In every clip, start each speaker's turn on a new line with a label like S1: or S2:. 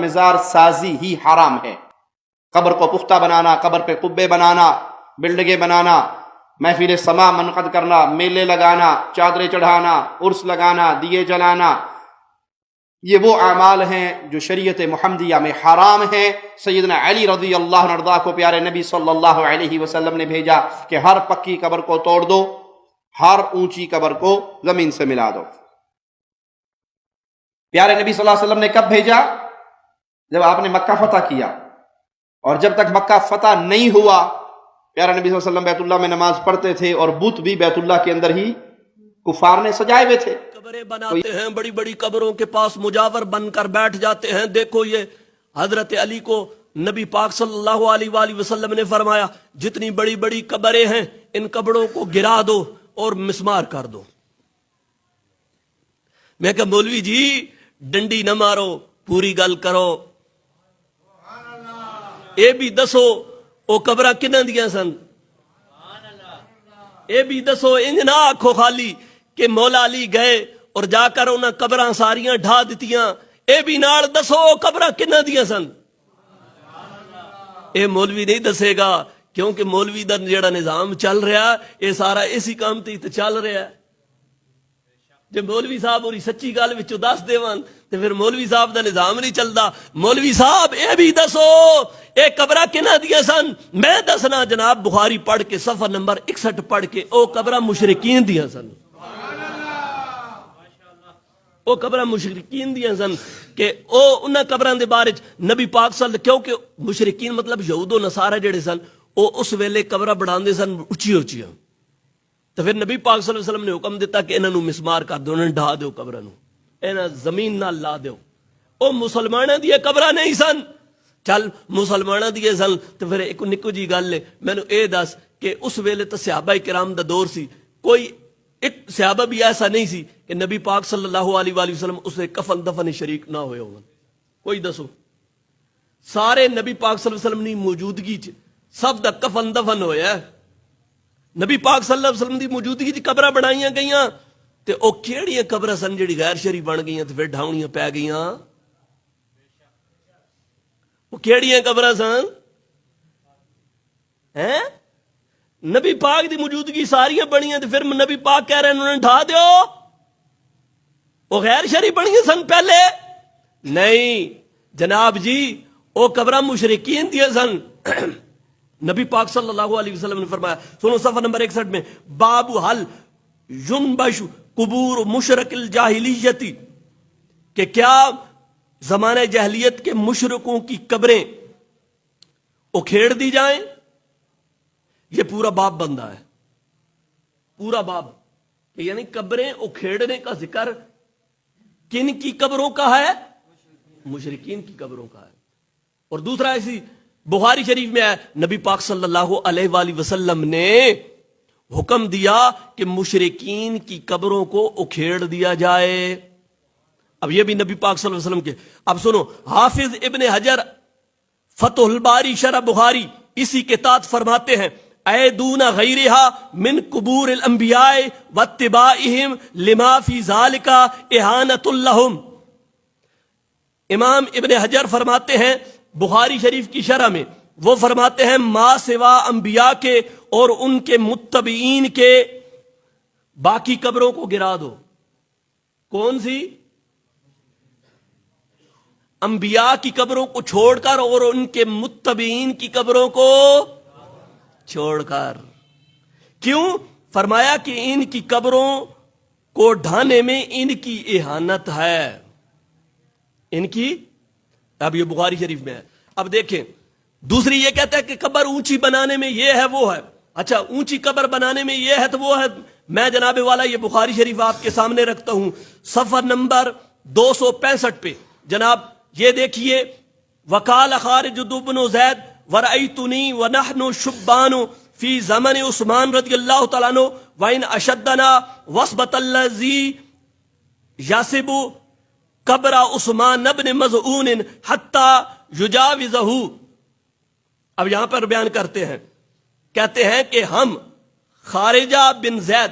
S1: مزار سازی ہی حرام ہے۔ قبر کو پختہ بنانا، قبر پہ قبے بنانا، بلڈنگیں بنانا، محفل سما منعقد کرنا، میلے لگانا، چادریں چڑھانا، عرس لگانا، دیے جلانا، یہ وہ اعمال ہیں جو شریعت محمدیہ میں حرام ہیں۔ سیدنا علی رضی اللہ عنہ کو پیارے نبی صلی اللہ علیہ وسلم نے بھیجا کہ ہر پکی قبر کو توڑ دو، ہر اونچی قبر کو زمین سے ملا دو۔ پیارے نبی صلی اللہ علیہ وسلم نے کب بھیجا؟ جب آپ نے مکہ فتح کیا، اور جب تک مکہ فتح نہیں ہوا پیارے نبی صلی اللہ علیہ وسلم بیت اللہ میں نماز پڑھتے تھے، اور بت بھی بیت اللہ کے اندر ہی کفار نے سجائے ہوئے تھے۔
S2: قبریں بناتے ہیں، بڑی بڑی قبروں کے پاس مجاور بن کر بیٹھ جاتے ہیں۔ دیکھو یہ حضرت علی کو نبی پاک صلی اللہ علیہ وآلہ وسلم نے فرمایا جتنی بڑی بڑی قبریں ہیں ان قبروں کو گرا دو اور مسمار کر دو۔ میں کہا مولوی جی ڈنڈی نہ مارو، پوری گل کرو، اے بھی دسو او قبرہ کنہ دیا سن، اے بھی دسو، انج نہ آکھو خالی کہ مولا علی گئے اور جا کر انہاں قبراں ساریاں ڈھا دتیاں، اے بھی نال دسو قبراں کنہ دیا سن۔ اے مولوی نہیں دسے گا، کیونکہ مولوی دا جڑا نظام چل رہا اے سارا اسی کام تے چل رہا ہے۔ جب مولوی صاحب اور سچی گل وچوں دس دیوان تے پھر مولوی صاحب دا نظام نہیں چلدا۔ مولوی صاحب اے بھی دسو اے قبرہ کنہ دیا سن؟ میں دسنا جناب بخاری پڑھ کے صفحہ نمبر 61 پڑھ کے، او قبرہ مشرکین دیا سن، او قبرہ مشرکین دیا سن کہ او انہاں قبراں دے بارے نبی پاک صلی اللہ، کیونکہ مشرکین مطلب یہود و نصارہ جڑے سن او اس ویلے قبرہ بڑھاندے سن اچھی اچھیاں، تو پھر نبی پاک صلی اللہ علیہ وسلم نے حکم دیتا کہ انہاں نو مسمار کر دو، انہاں ڈھا دیو قبراں نو، انہاں زمین نال لا دیو۔ او مسلماناں دی قبراں نہیں سن، چل مسلماناں دی سن تو پھر ایک نکو جی گل ہے، میں نے اے دس کہ اس ویلے تو صحابہ کرام دا دور سی، کوئی ایک صحابہ بھی ایسا نہیں سی کہ نبی پاک صلی اللہ علیہ وآلہ وسلم اس نے کفن دفن شریک نہ ہوئے ہوں، کوئی دسو؟ سارے نبی پاک صلی اللہ علیہ وسلم دی موجودگی چ سب دا کفن دفن ہویا ہے۔ نبی پاک صلی اللہ علیہ وسلم دی موجودگی چ قبراں بنائیاں گئیاں تے او کیڑیاں قبراں سن جڑی غیر شرعی بن گئیاں تے پھر ڈھاونیاں پی گئیاں؟ وہ کیڑیاں قبراں سن ہیں؟ نبی پاک دی موجودگی ساریاں بنیاں تے پھر نبی پاک کہہ رہے ہیں انہوں نے ڈھا دیو، وہ غیر شرعی بنیاں سن پہلے؟ نہیں جناب جی، وہ قبراں مشرکین دیا سن۔ نبی پاک صلی اللہ علیہ وسلم نے فرمایا، سنو صفحہ نمبر 61 میں، باب حل ینبش قبور مشرک الجاہلیتی، کہ کیا زمانہ جاہلیت کے مشرکوں کی قبریں اکھیڑ دی جائیں؟ یہ پورا باب بندہ ہے، پورا باب، کہ یعنی قبریں اکھیڑنے کا ذکر کن کی قبروں کا ہے؟ مشرکین کی قبروں کا ہے۔ اور دوسرا ایسی بخاری شریف میں ہے، نبی پاک صلی اللہ علیہ وآلہ وسلم نے حکم دیا کہ مشرکین کی قبروں کو اکھیڑ دیا جائے۔ اب یہ بھی نبی پاک صلی اللہ علیہ وسلم کے۔ اب سنو، حافظ ابن حجر فتح الباری شرح بخاری اسی کے تحت فرماتے ہیں، اے دون غیرہا من قبور الانبیاء واتباعہم لما فی ذالک اہانۃ لہم۔ امام ابن حجر فرماتے ہیں بخاری شریف کی شرح میں، وہ فرماتے ہیں ما سوا انبیاء کے اور ان کے متبعین کے باقی قبروں کو گرا دو۔ کون سی؟ انبیاء کی قبروں کو چھوڑ کر اور ان کے متبعین کی قبروں کو چھوڑ کر۔ کیوں؟ فرمایا کہ ان کی قبروں کو ڈھانے میں ان کی اہانت ہے، ان کی۔ اب یہ بخاری شریف میں ہے۔ اب دیکھیں دوسری یہ کہتا ہے کہ قبر اونچی بنانے میں یہ ہے وہ ہے، اچھا اونچی قبر بنانے میں یہ ہے تو وہ ہے۔ میں جناب والا یہ بخاری شریف آپ کے سامنے رکھتا ہوں، صفحہ نمبر 265 پہ جناب یہ دیکھیے، وقال خارج بن زید ورأیتنی ونحن شبان فی زمن عثمان رضی اللہ تعالیٰ عنہ وإن اشدنا وصبت الذی یاسب قبر عثمان بن مظعون حتی یجاوزہ۔ اب یہاں پر بیان کرتے ہیں، کہتے ہیں کہ ہم خارجہ بن زید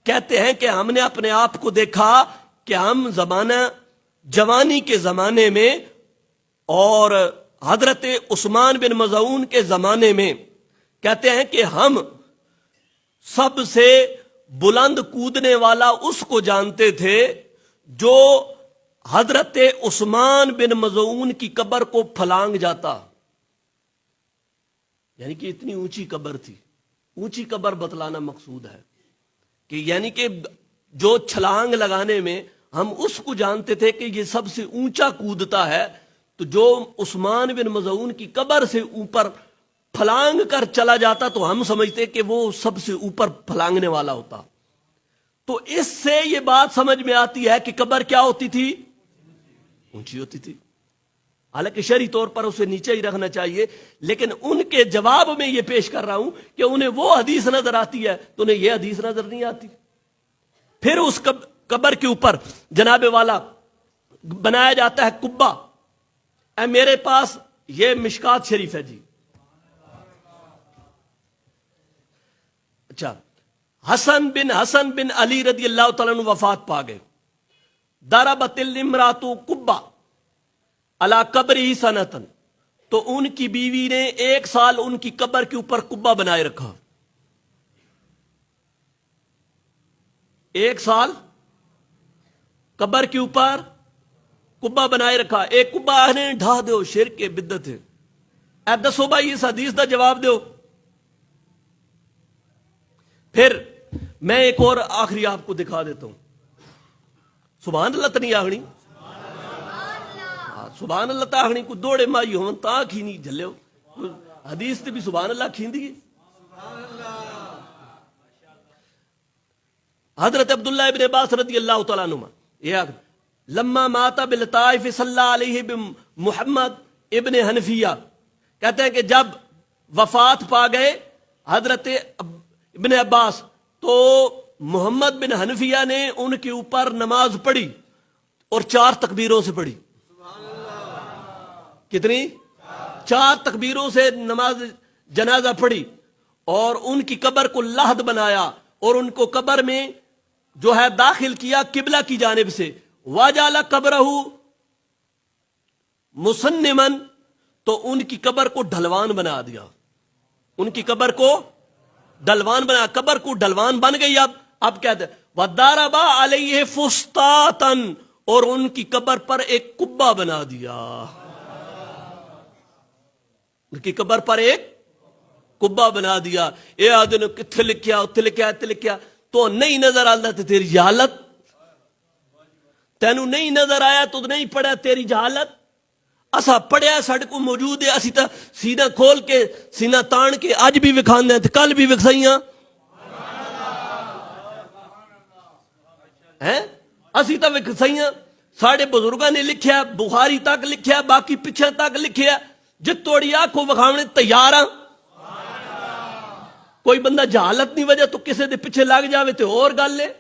S2: کہتے ہیں کہ ہم نے اپنے آپ کو دیکھا کہ ہم زمانہ جوانی کے زمانے میں اور حضرت عثمان بن مظعون کے زمانے میں کہتے ہیں کہ ہم سب سے بلند کودنے والا اس کو جانتے تھے جو حضرت عثمان بن مظعون کی قبر کو پھلانگ جاتا. یعنی کہ اتنی اونچی قبر تھی. اونچی قبر بتلانا مقصود ہے کہ یعنی کہ جو چھلانگ لگانے میں ہم اس کو جانتے تھے کہ یہ سب سے اونچا کودتا ہے، تو جو عثمان بن مظعون کی قبر سے اوپر پھلانگ کر چلا جاتا تو ہم سمجھتے کہ وہ سب سے اوپر پھلانگنے والا ہوتا. تو اس سے یہ بات سمجھ میں آتی ہے کہ قبر کیا ہوتی تھی؟ اونچی ہوتی تھی. حالانکہ شرعی طور پر اسے نیچے ہی رکھنا چاہیے، لیکن ان کے جواب میں یہ پیش کر رہا ہوں کہ انہیں وہ حدیث نظر آتی ہے تو انہیں یہ حدیث نظر نہیں آتی. پھر اس قبر کے اوپر جناب والا بنایا جاتا ہے کبا. اے میرے پاس یہ مشکات شریف ہے جی. اچھا، حسن بن علی رضی اللہ تعالیٰ عنہ وفات پا گئے. ضربت الامرأۃ کبا علی قبرہ سنتن، تو ان کی بیوی نے 1 سال ان کی قبر کے اوپر کبا بنائے رکھا. 1 سال قبر کے اوپر کبا بنائے رکھا. ایک کبا آنے ڈھا دو، شرک کے بدعت ہے. اے دسو بھائی اس حدیث دا جواب دو. پھر میں ایک اور آخری آپ کو دکھا دیتا ہوں. سبحان اللہ تنی آخنی، سبحان اللہ تاخنی کو دوڑے مائی ہون تا کھینی جھلے ہو حدیث تے بھی سبحان اللہ کھیندی. حضرت عبداللہ ابن عباس رضی اللہ تعالیٰ عنہ یہ لما ماتا بالطائف صلی اللہ علیہ محمد ابن حنفیہ، کہتے ہیں کہ جب وفات پا گئے حضرت ابن عباس تو محمد بن حنفیہ نے ان کے اوپر نماز پڑھی اور 4 تکبیروں سے پڑھی. کتنی؟ 4 تکبیروں سے نماز جنازہ پڑھی اور ان کی قبر کو لحد بنایا اور ان کو قبر میں جو ہے داخل کیا قبلہ کی جانب سے. وَجَعَلَ قَبْرَهُ مُسَنِّمًا، تو ان کی قبر کو ڈھلوان بنا دیا. ان کی قبر کو ڈھلوان بنا، قبر کو ڈھلوان بن گئی. اب کہتے ہیں وَضَرَبَ عَلَيْهِ فُسْطَاطًا، اور ان کی قبر پر ایک کبا بنا دیا. ان کی قبر پر ایک کبا بنا دیا. اے آدھے کتھے لکھیا اتھے لکھیا اتھے لکھیا تو نہیں نظر آتا تو تیری جہالت. تینو نہیں نظر آیا تو نہیں پڑھا تیری جہالت. اسا پڑھیا ساڈے کو موجود ہے، اسی تا سینہ کھول کے سینہ تان کے اج بھی وکھاندے ہیں تے کل بھی وکھائیاں ہیں. اسی تا وکھائیاں ساڈے بزرگاں نے لکھیا، بخاری تک لکھیا، باقی پیچھے تک لکھیا. جت توڑی آنکھوں وکھاونے تیار ہاں. کوئی بندہ جہالت نہیں وجہ تو کسے دے پیچھے لگ جاوے تے اور گل ہے.